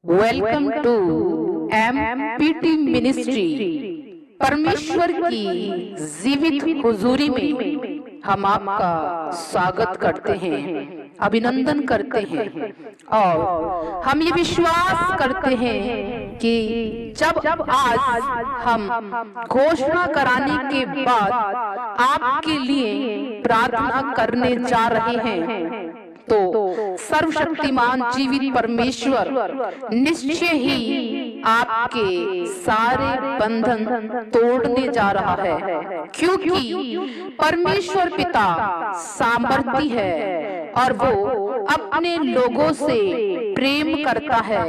Welcome to empty ministry. परमेश्वर की जीवित हुजूरी में हम आपका स्वागत करते हैं, अभिनंदन करते हैं और हम ये विश्वास करते हैं कि जब आज हम घोषणा कराने के बाद आपके लिए प्रार्थना करने जा रहे हैं तो सर्वशक्तिमान जीवित परमेश्वर निश्चय ही आपके सारे बंधन तोड़ने जा रहा है, क्योंकि परमेश्वर पिता सामर्थी है और वो अपने लोगों से प्रेम करता है,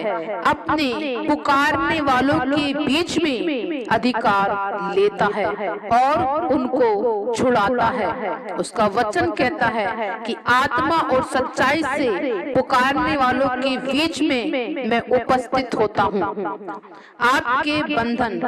अपने पुकारने वालों के बीच में अधिकार लेता है और उनको छुड़ाता है। उसका वचन कहता है कि आत्मा और सच्चाई से पुकारने वालों के बीच में मैं उपस्थित होता हूँ। आपके बंधन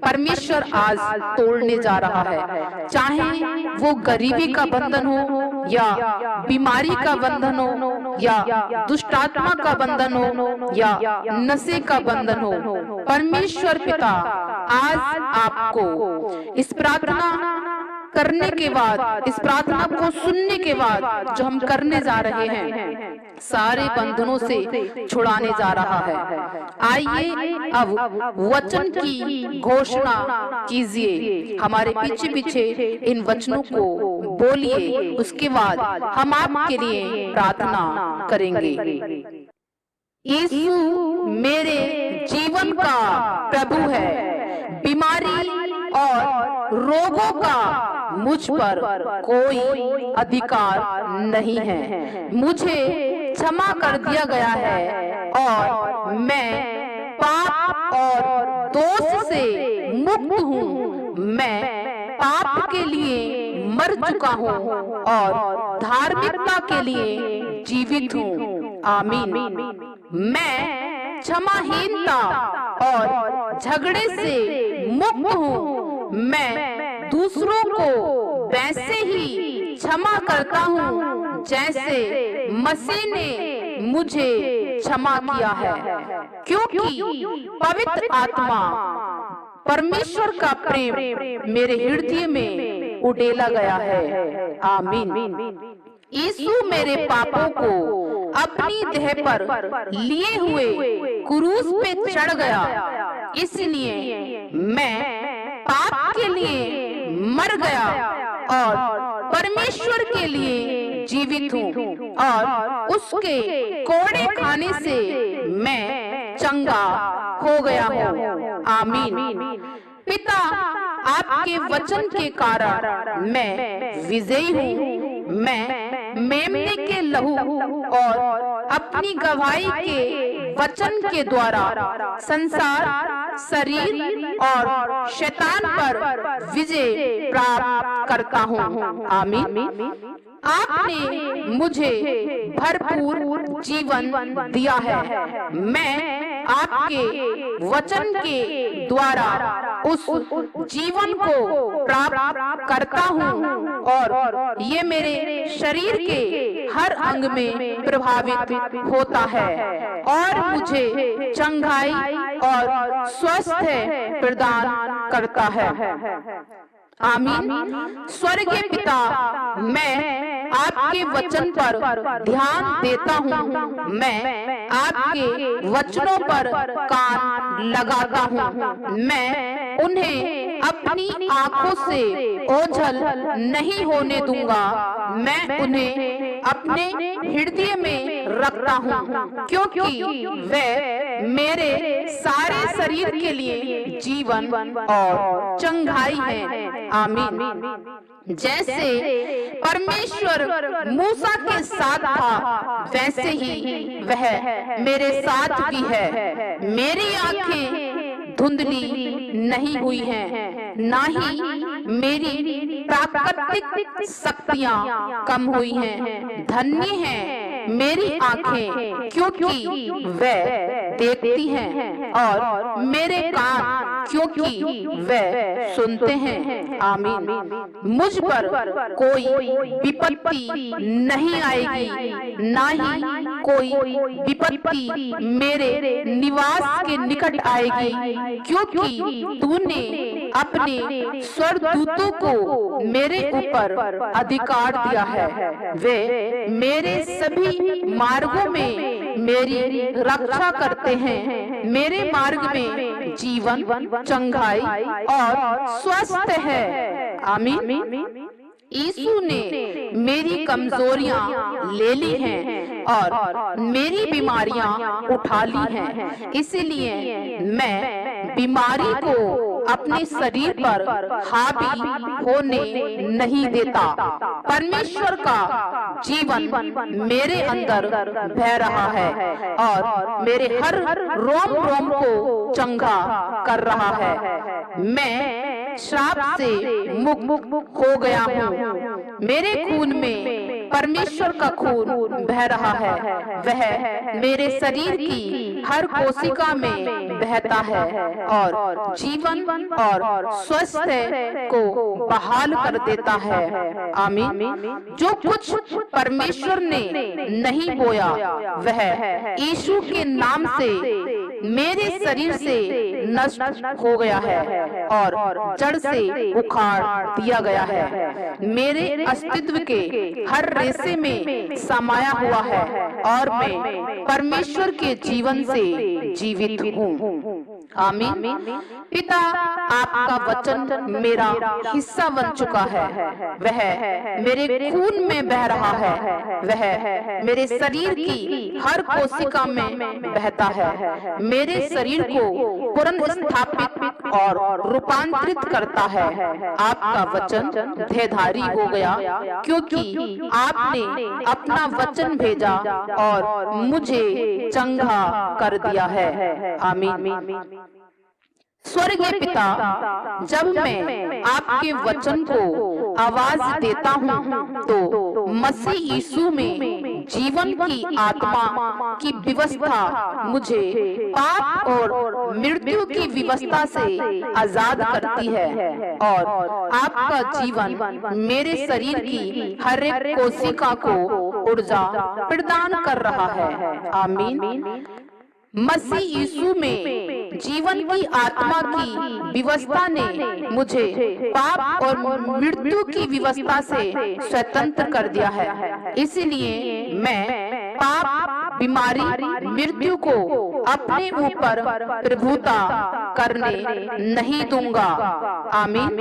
परमेश्वर आज तोड़ने जा रहा है, चाहे वो गरीबी का बंधन हो या बीमारी का बंधन हो या दुष्टात्मा का बंधन हो या नशे का बंधन हो। परमेश्वर पिता आज आपको इस प्रार्थना करने के बाद, इस प्रार्थना को सुनने के बाद जो हम करने जा रहे हैं, सारे बंधनों से छुड़ाने जा रहा है। आइए अब वचन की घोषणा कीजिए, हमारे पीछे पीछे इन वचनों को बोलिए, उसके बाद हम आपके लिए प्रार्थना करेंगे। यीशु मेरे जीवन का प्रभु है, बीमारी और रोगों का मुझ पर कोई अधिकार नहीं है। मुझे क्षमा कर दिया गया है और मैं पाप और दोष से मुक्त हूँ। मैं पाप के लिए मर चुका हूँ और धार्मिकता के लिए जीवित हूँ। आमीन। मैं क्षमाहीनता और झगड़े से मुक्त हूँ। मैं दूसरों को वैसे ही क्षमा करता हूँ जैसे मसीह ने मुझे क्षमा किया है, क्योंकि पवित्र आत्मा परमेश्वर का प्रेम मेरे हृदय में उड़ेला गया है। आमीन। यीशु मेरे पापों को अपनी देह पर लिए हुए क्रूस पे चढ़ गया, इसलिए मैं पाप के लिए मर गया और परमेश्वर के लिए जीवित हूँ और उसके कोड़े खाने से मैं चंगा हो गया हूँ। आमीन। पिता, आपके वचन के कारण मैं विजयी हूँ। मैं मेमने के लहू और अपनी गवाही के वचन के द्वारा संसार, शरीर और शैतान पर विजय प्राप्त करता हूँ। आमीन। आपने मुझे भरपूर जीवन दिया है। मैं आपके वचन के द्वारा उस जीवन को प्राप्त करता हूँ और ये मेरे शरीर के हर अंग में प्रभावित होता है और मुझे चंगाई और स्वस्थ प्रदान करता है। आमीन। स्वर्गीय पिता, मैं आपके वचन पर ध्यान देता हूँ। मैं आपके वचनों पर कान लगाता हूँ। मैं उन्हें अपनी आंखों से ओझल नहीं होने दूंगा। मैं उन्हें अपने हृदय में रखता हूँ, क्योंकि वे मेरे सारे शरीर के लिए जीवन और चंगाई है। आमीन। जैसे परमेश्वर मूसा के साथ था, वैसे ही वह मेरे साथ भी है। मेरी आंखें धुंधली नहीं हुई हैं, ना ही मेरी प्राकृतिक शक्तियाँ कम हुई हैं। धन्य है मेरी आंखें क्योंकि वह देखती हैं और मेरे कान क्योंकि वह सुनते हैं। आमीन। मुझ पर कोई विपत्ति नहीं आएगी, ना ही कोई विपत्ति मेरे निवास के निकट आएगी, क्योंकि तूने अपने स्वर्गदूतों को मेरे ऊपर अधिकार दिया है। वे मेरे सभी मार्गों में मेरी रक्षा करते हैं। मेरे मार्ग में जीवन, चंगाई और स्वास्थ्य है। आमीन। यीशु ने मेरी कमजोरियां ले ली हैं और मेरी बीमारियां उठा ली हैं, इसलिए मैं बीमारी को अपने शरीर पर हावी होने नहीं देता। परमेश्वर का जीवन मेरे अंदर बह रहा है और मेरे हर रोम रोम को चंगा कर रहा है। मैं श्राप से मुक्त हो गया हूँ। मेरे खून में परमेश्वर का खून बह रहा है। वह मेरे शरीर की हर कोशिका में बहता है और जीवन और स्वास्थ्य को बहाल कर देता है। आमीन। जो कुछ परमेश्वर ने नहीं बोया वह यीशु के नाम से मेरे शरीर से नष्ट हो गया है और जड़ से उखाड़ दिया गया है। मेरे अस्तित्व के हर रेशे में समाया हुआ है और मैं परमेश्वर के जीवन से जीवित हूँ। आमीन। पिता, आपका वचन मेरा हिस्सा बन चुका है। वह मेरे खून में बह रहा है। वह मेरे शरीर की हर कोशिका में बहता है। मेरे शरीर को पुनर्स्थापित और रूपांतरित करता है। आपका वचन देहधारी हो गया, क्योंकि आपने अपना वचन भेजा और मुझे चंगा कर दिया है। आमीन। स्वर्गीय पिता, जब मैं आपके वचन को आवाज देता हूँ तो मसीह यीशु में जीवन की आत्मा की व्यवस्था मुझे पाप और मृत्यु की व्यवस्था से आजाद करती है और आपका जीवन मेरे शरीर की हर एक कोशिका को ऊर्जा प्रदान कर रहा है। आमीन। मसीह यीशु में जीवन की आत्मा की व्यवस्था ने मुझे पाप और मृत्यु की व्यवस्था से स्वतंत्र कर दिया है। इसलिए मैं पाप, बीमारी, मृत्यु को अपने ऊपर प्रभुता करने नहीं दूंगा। आमीन।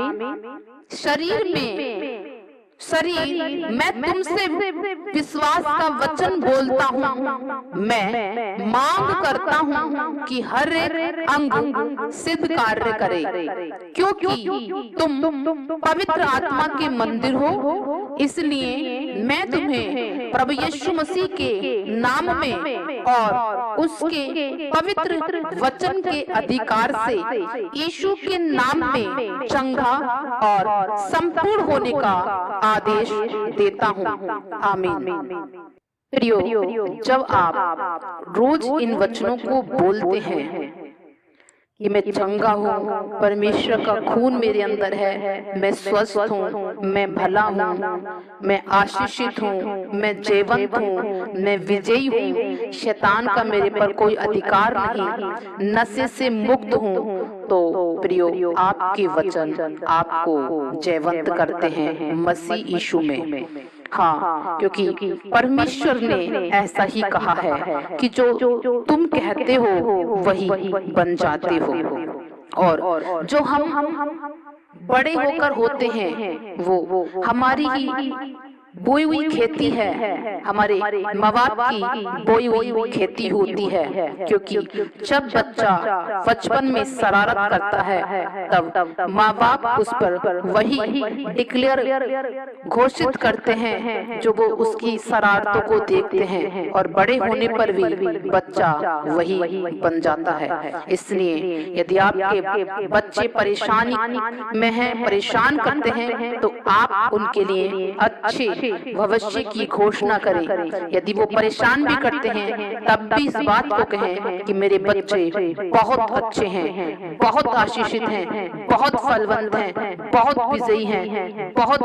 मैं तुमसे विश्वास का वचन बोलता हूँ। मैं मांग करता हूँ कि हर एक अंग सिद्ध कार्य करे, क्योंकि तुम पवित्र आत्मा के मंदिर हो। इसलिए मैं तुम्हें प्रभु यीशु मसीह के नाम में और उसके पवित्र वचन के अधिकार से यीशु के नाम में चंगा और संपूर्ण होने का आदेश देता हूँ। आमीन। प्रियो, जब आप रोज इन वचनों को बोलते हैं कि मैं चंगा हूँ, परमेश्वर का खून मेरे अंदर है, मैं स्वस्थ हूँ, मैं भला हूँ, मैं आशीषित हूँ, मैं जयवंत हूँ, मैं विजयी हूँ, शैतान का मेरे पर कोई अधिकार नहीं, नशे से मुक्त हूँ, तो प्रियो, आपके वचन आपको जयवंत करते हैं मसीह यीशु में। हाँ, क्योंकि परमेश्वर ने ऐसा ही कहा है कि जो तुम कहते हो वही बन जाते हो, और जो हम बड़े होकर होते हैं वो हमारी ही बोई हुई खेती है, हमारे माँ बाप की बोई हुई खेती होती है। क्योंकि जब बच्चा बचपन में शरारत करता है तब माँ बाप उस पर वही डिक्लेयर घोषित करते हैं जो वो उसकी शरारतों को देखते हैं, और बड़े होने पर भी बच्चा वही बन जाता है। इसलिए यदि आपके बच्चे परेशानी में हैं, परेशान करते हैं, तो आप उनके लिए अच्छे भविष्य की घोषणा करें। यदि वो परेशान भी करते हैं तब भी इस बात को कहें कि मेरे बच्चे बहुत अच्छे हैं, बहुत आशीषित हैं, बहुत फलवंत हैं, बहुत विजयी हैं, बहुत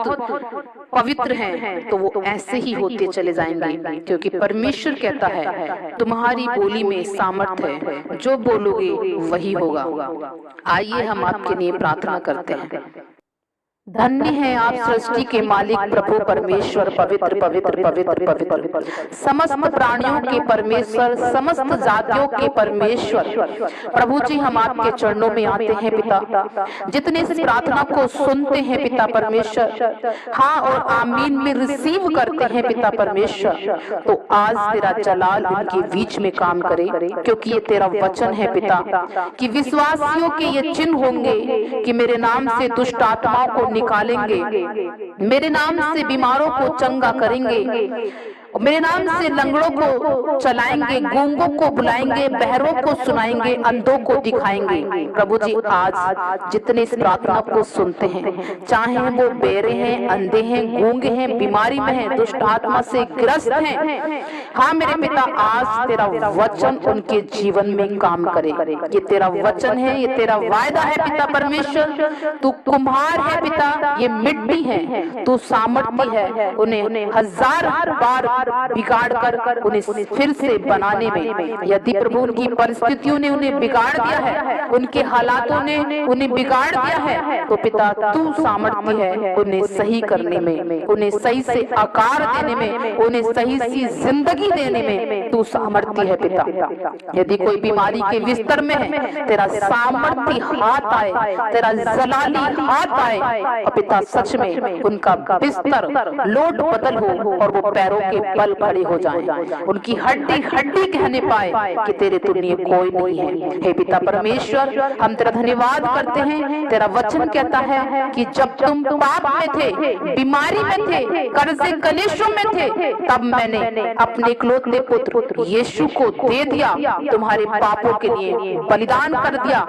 पवित्र हैं। तो वो ऐसे ही होते चले जाएंगे, क्योंकि परमेश्वर कहता है तुम्हारी बोली में सामर्थ्य है, जो बोलोगे वही होगा। आइए हम आपके लिए प्रार्थना करते हैं। धन्य है आप सृष्टि के मालिक प्रभु परमेश्वर, पवित्र पवित्र पवित्र पवित्र, समस्त प्राणियों के परमेश्वर, समस्त जातियों के परमेश्वर। प्रभु जी, हम आपके चरणों में आते हैं पिता, जितने इस प्रार्थना को सुनते हैं पिता परमेश्वर, हाँ और आमीन में रिसीव करते हैं पिता परमेश्वर, तो आज तेरा जलाल इनके बीच में काम करे, क्योंकि ये तेरा वचन है पिता कि विश्वासियों के ये चिन्ह होंगे कि मेरे नाम से दुष्ट आत्माओं को निकालेंगे, मेरे नाम से बीमारों को चंगा करेंगे, मेरे नाम से लंगड़ों को चलाएंगे, गूंगों को बुलाएंगे, बहरों को सुनाएंगे, अंधों को दिखाएंगे। प्रभु जी, आज जितने इस प्रार्थना को सुनते हैं, चाहे वो बेरे हैं, अंधे हैं, गूंगे हैं, बीमारी में हैं, दुष्ट आत्मा से ग्रस्त हैं, हाँ मेरे पिता, आज तेरा वचन उनके जीवन में काम करे। ये तेरा वचन है, ये तेरा वायदा है पिता परमेश्वर। तू कुम्हार है पिता, ये मिट्टी है, तू सामर्थी है उन्हें हजार बार बिगाड़ कर उन्हें फिर से बनाने में। यदि प्रभु उनकी परिस्थितियों ने उन्हें बिगाड़ दिया है, उनके हालातों ने उन्हें बिगाड़ दिया है, तो पिता तू सामर्थ्य है उन्हें सही करने में, उन्हें सही से आकार देने में, उन्हें सही सी जिंदगी देने में तू सामर्थ्य है पिता। यदि कोई बीमारी के बिस्तर में है, तेरा सामर्थ्य हाथ आए, तेरा जलाली हाथ आए, और पिता सच में उनका बिस्तर लोट बदल हो और वो पैरों के बल खड़े हो जाएं, उनकी हड्डी हड्डी कहने पाए कि तेरे तुल्य कोई नहीं है। हे पिता परमेश्वर, हम तेरा धन्यवाद करते हैं। तेरा वचन कहता है कि जब तुम पाप में थे, बीमारी में थे, कर्जे कलेशों में थे, तब मैंने अपने इकलौते पुत्र यीशु को दे दिया, तुम्हारे पापों के लिए बलिदान कर दिया,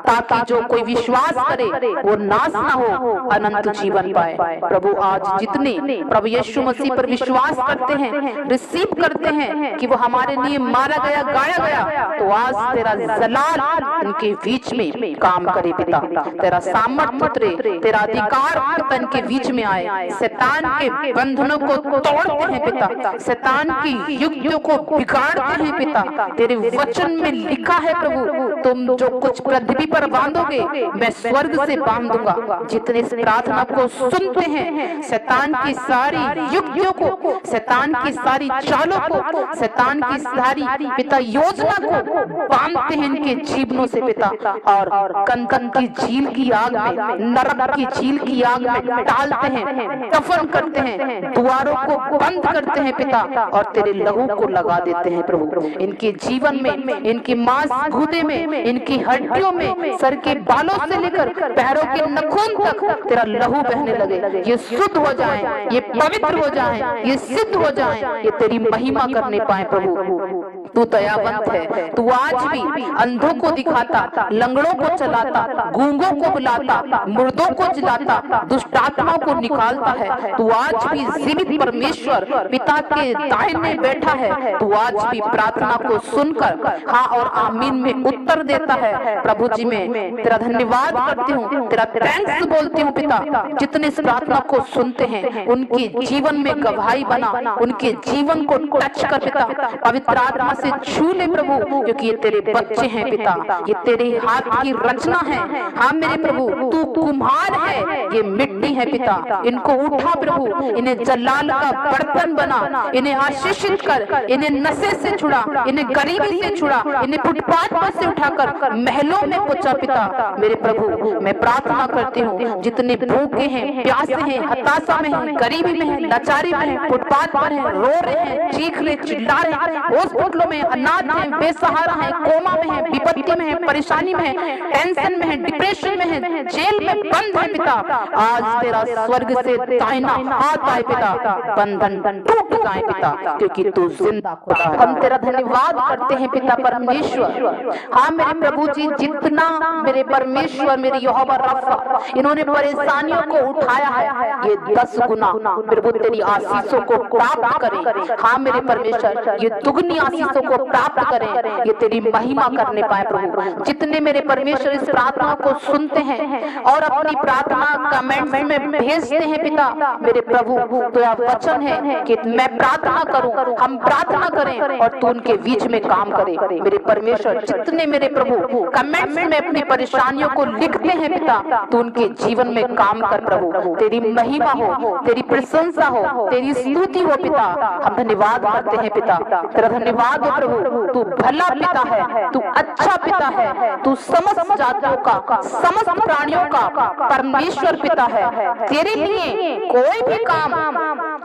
ताकि जो कोई विश्वास करे वो नाश ना हो, अनंत जीवन पाए। प्रभु, आज जितने प्रभु यीशु मसीह पर विश्वास करते हैं, रिसीव करते हैं कि वो हमारे लिए मारा गया, गाया गया, तो आज तेरा जलाल उनके बीच में काम करे पिता। तेरा सामर्थ्य, तेरा अधिकार उनके बीच में आए, शैतान के बंधनों को तोड़ते हैं पिता, शैतान की युक्तियों को बिगाड़ते हैं पिता। तेरे वचन में लिखा है प्रभु, तुम जो कुछ पृथ्वी पर बांधोगे मैं स्वर्ग से बांध दूंगा। जितने इस प्रार्थना को सुनते हैं, शैतान की सारी युक्तियों को, शैतान की सारी चालों को, शैतान की सारी पिता योजना को बांधते हैं इनके जीवनों से पिता, और कंदन की झील की आग में, नरक की झील की आग में डालते हैं, दफन करते हैं, द्वारों को बंद करते हैं पिता, और तेरे लहू को लगा देते हैं प्रभु। इनके जीवन में, इनकी मांस गूदे में, इनकी हड्डियों में, सर के बालों से लेकर पैरों के नखून तक तेरा लहू बहने लगे। ये शुद्ध हो जाए, ये पवित्र हो जाए, ये सिद्ध हो जाए, ये तेरी महिमा करने पाए प्रभु। तू दयावंत है, तू आज भी अंधों को दिखाता, लंगड़ों को चलाता, गूंगों को बुलाता, मुर्दों को जिलाता, दुष्ट आत्माओं को निकालता है। तू आज भी जीवित परमेश्वर पिता के दाहिने बैठा है। तू आज भी प्रार्थना को सुनकर हाँ और आमीन में उत्तर देता है। प्रभु जी, मैं तेरा धन्यवाद करती हूँ, तेरा थैंक्स बोलती हूँ पिता। जितने इस प्रार्थना को सुनते हैं उनके जीवन में गवाही बना, उनके जीवन को टच कर पिता, पवित्र आत्मा से छू ले प्रभु, क्योंकि ये तेरे बच्चे हैं पिता, ये तेरे हाथ की रचना है। हाँ मेरे प्रभु, तू कुम्हार है, ये मिट्टी है पिता। इनको उठा प्रभु, इन्हें जलाल का बर्तन बना, इन्हें आशीषित कर, इन्हें नशे से छुड़ा, इन्हें गरीबी से छुड़ा, इन्हें फुटपाथ पर से उठाकर महलों में पहुंचा पिता। मेरे प्रभु, मैं प्रार्थना करती हूँ, जितने भूखे हैं, प्यासे हैं, हताशा में हैं, गरीबी में हैं, लाचारी में हैं, फुटपाथ पर हैं, रो रहे हैं, चीख रहे, चिल्ला रहे हैं, हॉस्पिटलों में, अनाथ हैं, बेसहारा हैं, कोमा में हैं, विपत्ति में हैं, परेशानी में हैं, टेंशन में हैं, डिप्रेशन में हैं, जेल में बंद है पिता, आज तेरा स्वर्ग से दाहिना हाथ आए पिता, बंधन टूट जाए पिता, क्योंकि तू जिंदा खुदा है। हम तेरा धन्यवाद करते हैं पिता परमेश्वर। हाँ मेरे प्रभु जी, जितना मेरे परमेश्वर, मेरे यहोवा रफ़ा इन्होंने परेशानियों को उठाया है, ये 10 गुना प्रभु तेरी आशीषों को प्राप्त करें। हाँ मेरे परमेश्वर, ये दुगनी आशीषों को प्राप्त करें, ये तेरी महिमा करने पाए प्रभु। जितने मेरे परमेश्वर इस प्रार्थना को सुनते हैं और अपनी प्रार्थना कमेंट्स में भेजते हैं पिता मेरे प्रभु, तो यह वचन है कि मैं प्रार्थना करूं, हम प्रार्थना करें और तू उनके बीच में काम करे मेरे परमेश्वर। जितने मेरे प्रभु कमेंट्स में अपनी परेशानियों को लिखते हैं पिता, तू उनके जीवन में काम कर प्रभु, तेरी महिमा हो, तेरी प्रशंसा हो, तेरी स्तुति हो पिता। हम धन्यवाद करते हैं पिता, तेरा धन्यवाद हो प्रभु। तू भला पिता है, तू अच्छा पिता है, तू समस्त जातियों का, समस्त प्राणियों का परमेश्वर पिता है। तेरे लिए कोई भी काम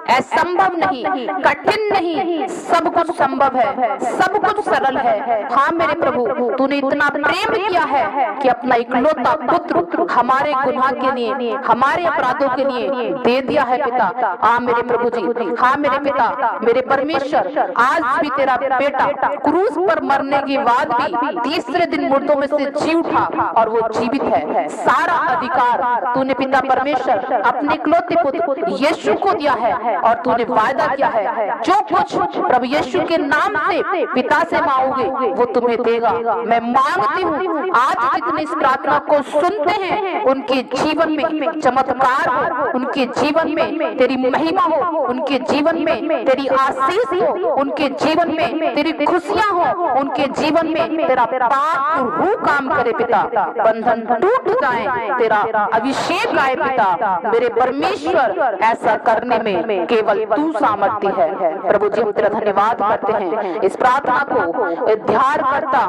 असंभव नहीं, कठिन नहीं, सब कुछ संभव है, सब कुछ सरल है। हाँ मेरे प्रभु, तूने इतना प्रेम किया है कि अपना इकलौता पुत्र हमारे गुनाह के लिए, हमारे अपराधों के लिए दे दिया है पिता। हाँ मेरे प्रभु जी, हाँ मेरे पिता, मेरे परमेश्वर, आज भी तेरा बेटा क्रूस पर मरने के बाद भी तीसरे दिन मुर्दों में से जी उठा और वो जीवित है। सारा अधिकार तूने पिता परमेश्वर अपने इकलौते पुत्र यीशु को दिया है और तूने वायदा किया है जो कुछ प्रभु यीशु के नाम से पिता से मांगोगे वो तुम्हें देगा। मैं मांगती हूँ आज जितने इस प्रार्थना को सुनते हैं उनके जीवन में चमत्कार हो, उनके जीवन में तेरी महिमा हो, उनके जीवन में तेरी आशीष हो, उनके जीवन में तेरी खुशियां हो, उनके जीवन में तेरा पाक रूह काम करे पिता, बंधन टूट जाए, तेरा अभिषेक आए पिता मेरे परमेश्वर। ऐसा करने में केवल तू सामर्थ्य है प्रभु जी। हम तेरा धन्यवाद करते हैं। इस प्रार्थना को उद्धारकर्ता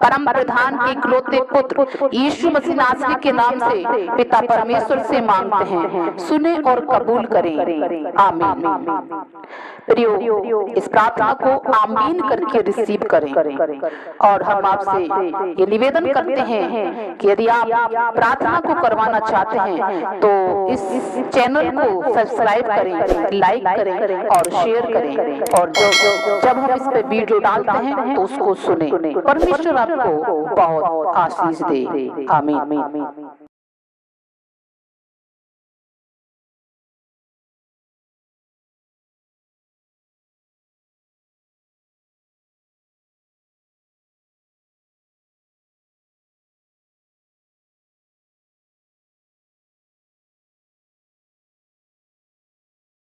परम प्रधान के इकलौते पुत्र यीशु मसीह नासरी के नाम से पिता परमेश्वर से मांगते हैं, सुने और कबूल करें, आमीन। प्रियो, इस प्रार्थना को आमीन करके रिसीव करें और हम आपसे ये निवेदन करते हैं कि यदि आप प्रार्थना को करवाना चाहते हैं तो इस चैनल को सब्सक्राइब करें, लाइक करें और शेयर करें, और जब हम इस पे वीडियो डालते हैं तो उसको सुने। परमेश्वर आपको बहुत आशीष दे, आमीन।